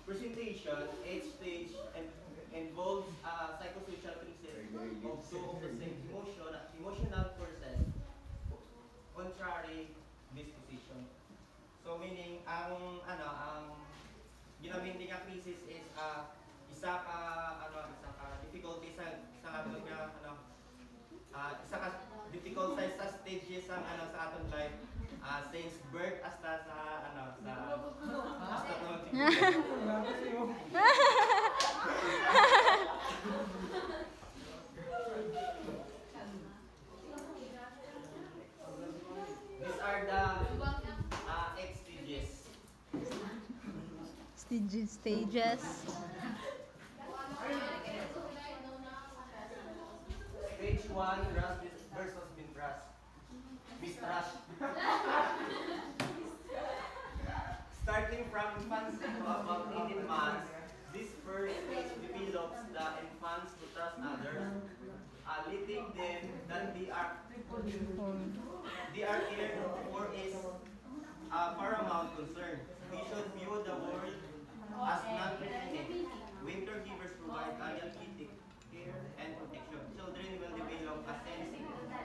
presentation, each stage involves psychosocial principles of two of the same emotional forces, contrary disposition. So meaning ang ginamit nga crisis is isa ka difficulty sa isa ka difficult sa stages sa aton life since birth hasta sa these are the 8 stages. Stages. Stage 1, Rush versus mistrust. Starting from infancy to about 18 months, this first stage develops the infants to trust others, leading them that they are cared for is paramount concern. We should view the world as non-threatening. Winter givers provide analytic care and protection. Children will develop a sense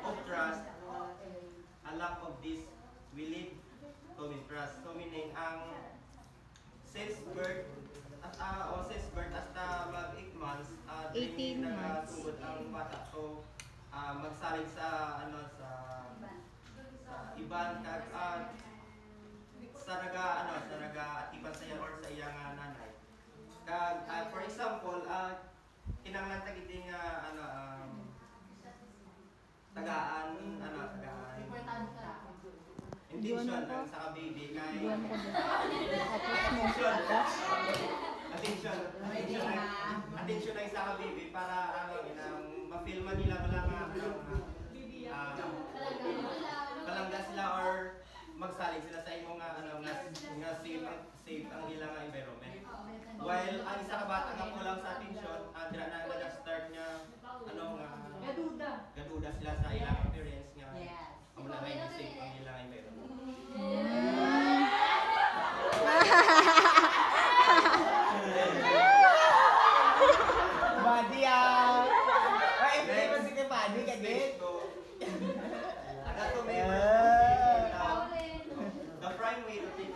of trust. A lack of this will lead to mistrust. So meaning since birth hasta mag 8 months, 18 months. Nagasugod ang bata. So magsalig sa iban sa naga-atipan sa iya or sa iyang nanay. For example, kinanglan tagiting tagaan intention ang sa baby kay attention ay sa baby para ma-feel man nila palangga sila or magsalig sila sa imong nga safe ang ilang environment. While ang isa ka bata nga kulang sa attention, dira na nag-start nga gaduda sila sa ilang appearance nga amo na may safe ang ilang environment. Badi ay hindi mo sige badi kagit. The prime way to take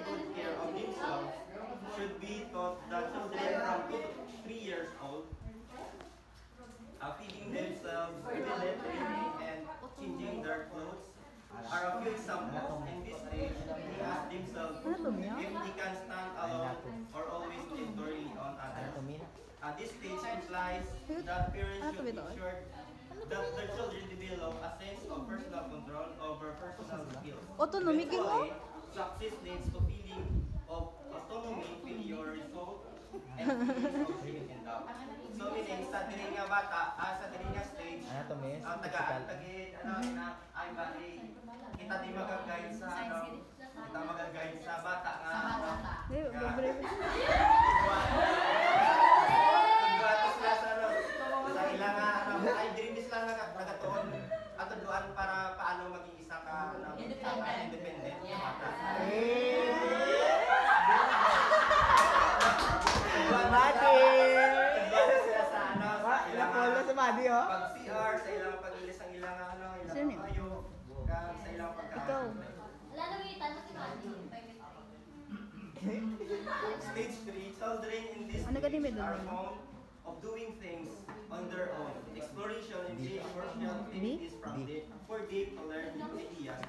good care of themselves should be taught the children from 2 to 3 years old, feeding themselves, bathing, and changing their clothes are a few examples. In this age, they ask themselves if they can stand alone or always depend on others. This stage implies that parents should ensure that their children develop a sense of personal control over personal skills. Autonomy mo? Eventually, success leads to feeling of autonomy, failure, result, and feelings of being in doubt. So meaning sa diri nga bata, sa diri nga stage, ang tagaan tagid ay bali kita di mag-guide sa kita mag-guide sa bata nga sa ilang ay diri sila nagatuon ato duan para paano maging isa ka independent na bata. Madi oh. Pag CR sa ilang pag-ilis ang ilang kayo sa ilang pagkain. Ikaw. Wala nang itan na si Madi. Stage 3, children in this Ano stage ganun are doon? fond of doing things on their own. Exploration and social activities for them to learn new ideas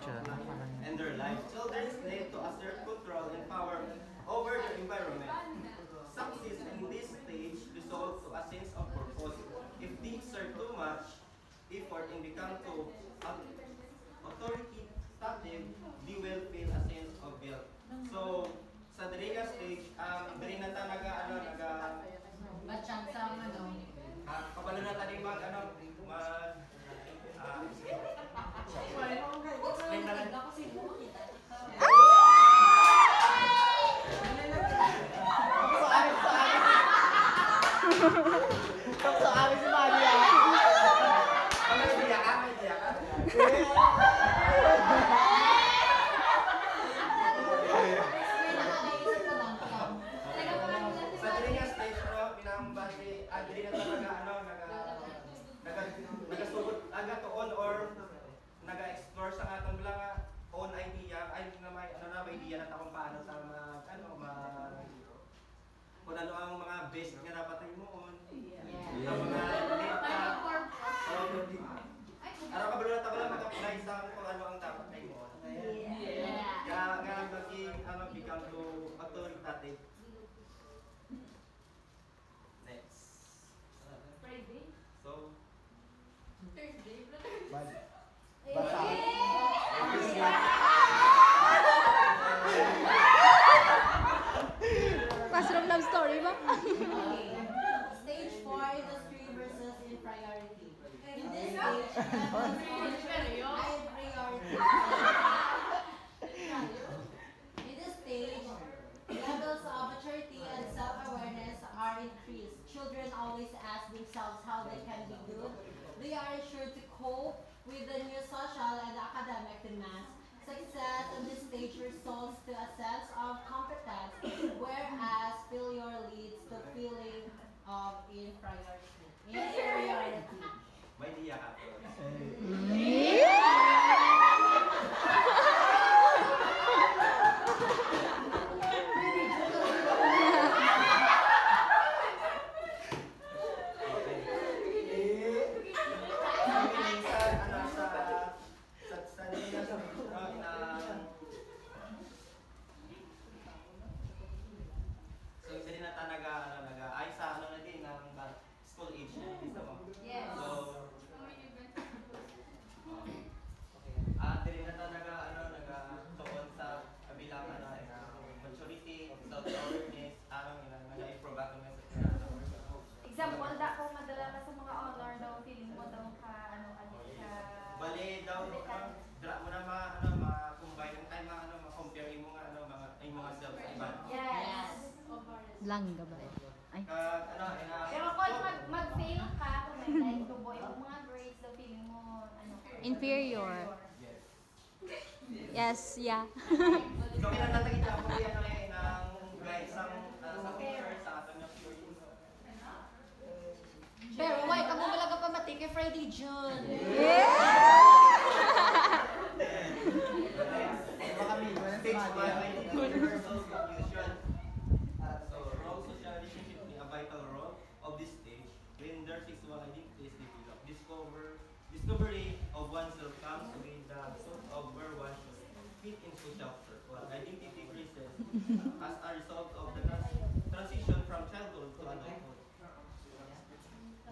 and their life. Children need to assert control and power over their environment. Success in this stage results to a sense of purpose. If they exert too much effort and become too authoritative, they will feel a sense of guilt. So, sa diri nga stage, diri na ta Batchang sa kabalo na tadi mag explain na lang. So amin si Madi May diyakan. In this stage, levels of maturity and self-awareness are increased. Children always ask themselves how they can be good. They are assured to cope with the new social and academic demands. Success in this stage results to a sense of competence, whereas failure leads to feeling of inferiority. May diya ka. Example, da kung madala ka sa mga honor daw, feeling mo daw ka, Bale daw, dra mo na ma-combine ang time, ma-compare mo nga, yung mga self sa iba. Yes. Langga ba? Ay. Pero kung mag-fail ka, kung may like to boy, yung mga grades daw, feeling mo, Inferior. Yes, yeah. So, kinanatagita ko yan ng guys sa picture sa atin yung theory. Pero why ka mo malaga pa mati kay Friday June? Stage 1, universal confusion. So, role social relationship play a vital role of this stage when their sexual identity is developed. Discovery of oneself comes with the thought of where one should fit in social circle. Identity crisis as a result of the transition from childhood to adulthood.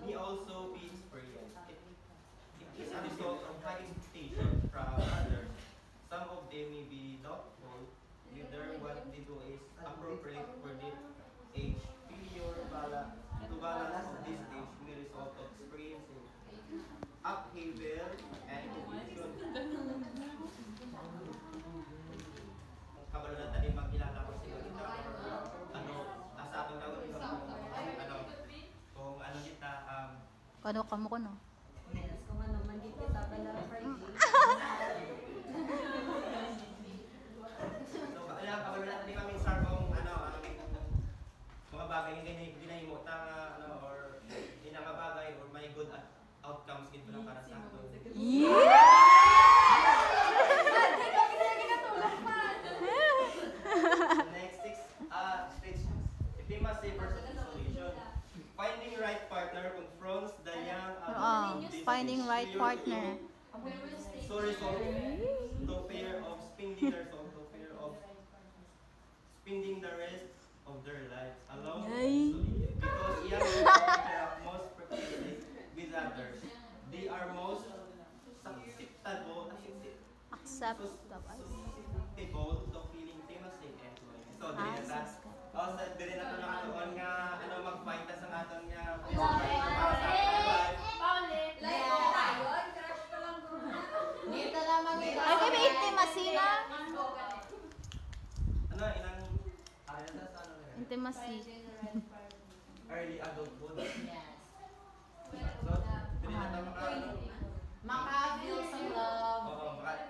We also be experienced. It is a result of high expectations from others. Some of them may be doubtful whether what they do is appropriate for their age. Failure to balance of this stage may result of experiencing upheaval and confusion. Kabalo na tayo magkilala ko sila kita asa atong tawag ito kung ano kita Kano kamo ko no? Yes, kung ano man dito sa Bala Friday. So, kabalo na tayo kami sa kung mga bagay hindi na himota or hindi na kabagay or may good outcomes dito lang para sa ato. Next stage, intimacy versus isolation. Finding right partner confronts the young adult. Finding right partner. So result to fear of spending their soul, to fear of spending the rest of their lives alone. Because young people are most precariously with others. They are most susceptible to feeling intimacy and loneliness. So, dili na ito nakatuon nga mag-fight sa aton nga Dito naman ito. Ay, may intimacy na. Intimacy. Early adulthood. Yes. So, dili na ito Maka-feel sa love.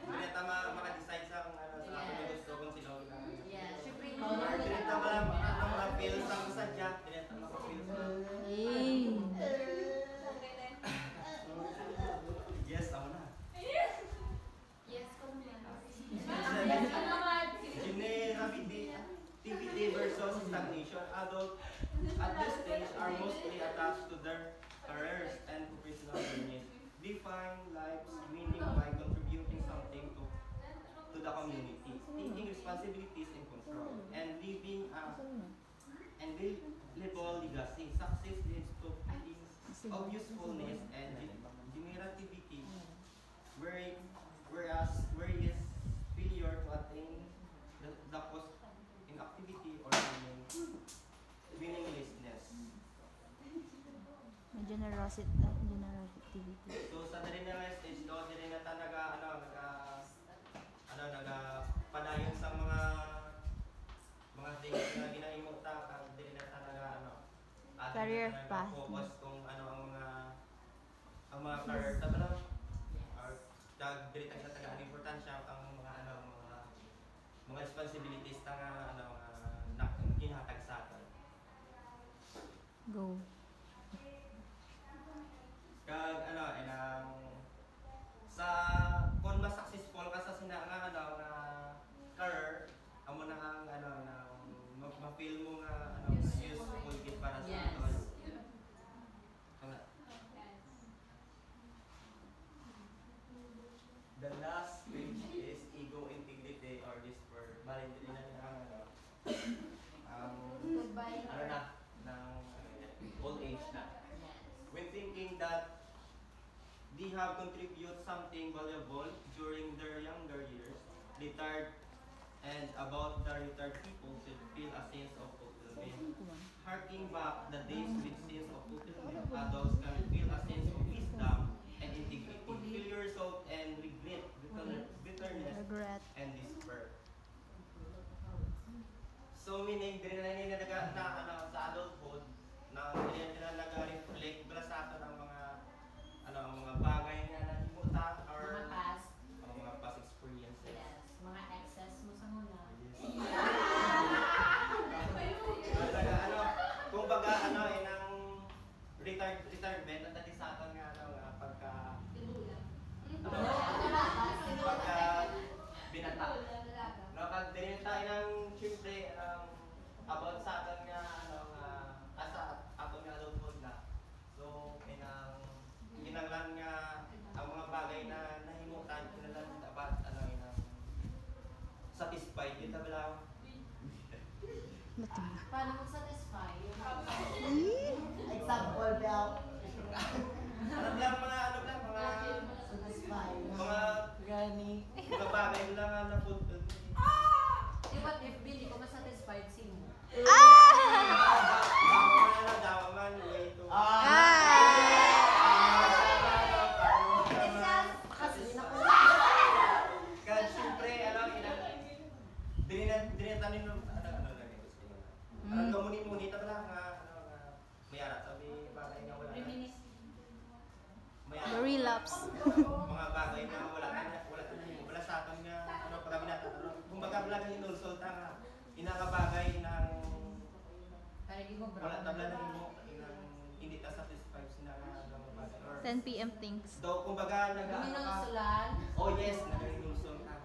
dili na ito maka-decide sa kung ano sa ato gusto kung sino na. Yes. Siyempre, Dili na ito maka-feel sa sadya. Dili na ito maka-feel sa yes, ako na. yes, kung Generosity versus stagnation. Adults at this stage are mostly attached to their careers and professional journeys. They find life's meaning by contributing something to the community, taking responsibilities and control, and leaving and they live all legacy. Success leads to feelings of usefulness and generativity, whereas failure to attain the cost in activity or meaninglessness. Generosity. So sa dali na nga things na ginahimo ta kag dili na talaga ano. Career path. Focus kung ano ang mga career ta ba or kag dili ta talaga ang importansya ang mga ano mga responsibilities ta nga ano ginhatag sa aton. Go. Kag ano sa kung mas successful ka sa nga career amo na ang ano na ma-feel mo nga useful gid para sa Yes. aton. The last page is ego integrity or this word. Bali din na Goodbye. ano na ng old age na. When thinking that they have contributed something valuable during their younger years, retired and about the retired people should feel a sense of fulfillment. Harking back the days with sense of fulfillment, adults can feel a sense of wisdom and integrity. Feel yourself and regret, bitterness, Regret. and despair. So meaning, din na sa adulthood, na din na nag-reflect bala sa atin ang mga bagay nga nahimuta or Mga past. ang mga past experiences. Yes. Mga exes mo sa muna. Kumbaga inang retirement at sa atin nga pagka binata. No, kag din tayo ng syempre about sa atin nga asa aton nga adulthood na. So kinanglan nga ang mga bagay na nahimutan kinanglan dapat satisfied yun ta bala. Paano mag-satisfy? Example daw. Satisfy. Mga Gani. mga bagay lang na fulfill. What if Billy ko ma-satisfied si mo? Dawaman way to. Kasi di na ko Kaya siyempre dinitanin ng kamuni-muni ta lang mayara sabi bagay nga wala. The relapse. Mga bagay na wala sa atin nga pag binata kumbaga wala kang inulsulta nga inakabagay ng Parang mo bro. wala tabla na hindi ta satisfied sina nga mga bagay or 10 p.m. things. daw kumbaga Minulsulan. oh yes nag-inulsul ka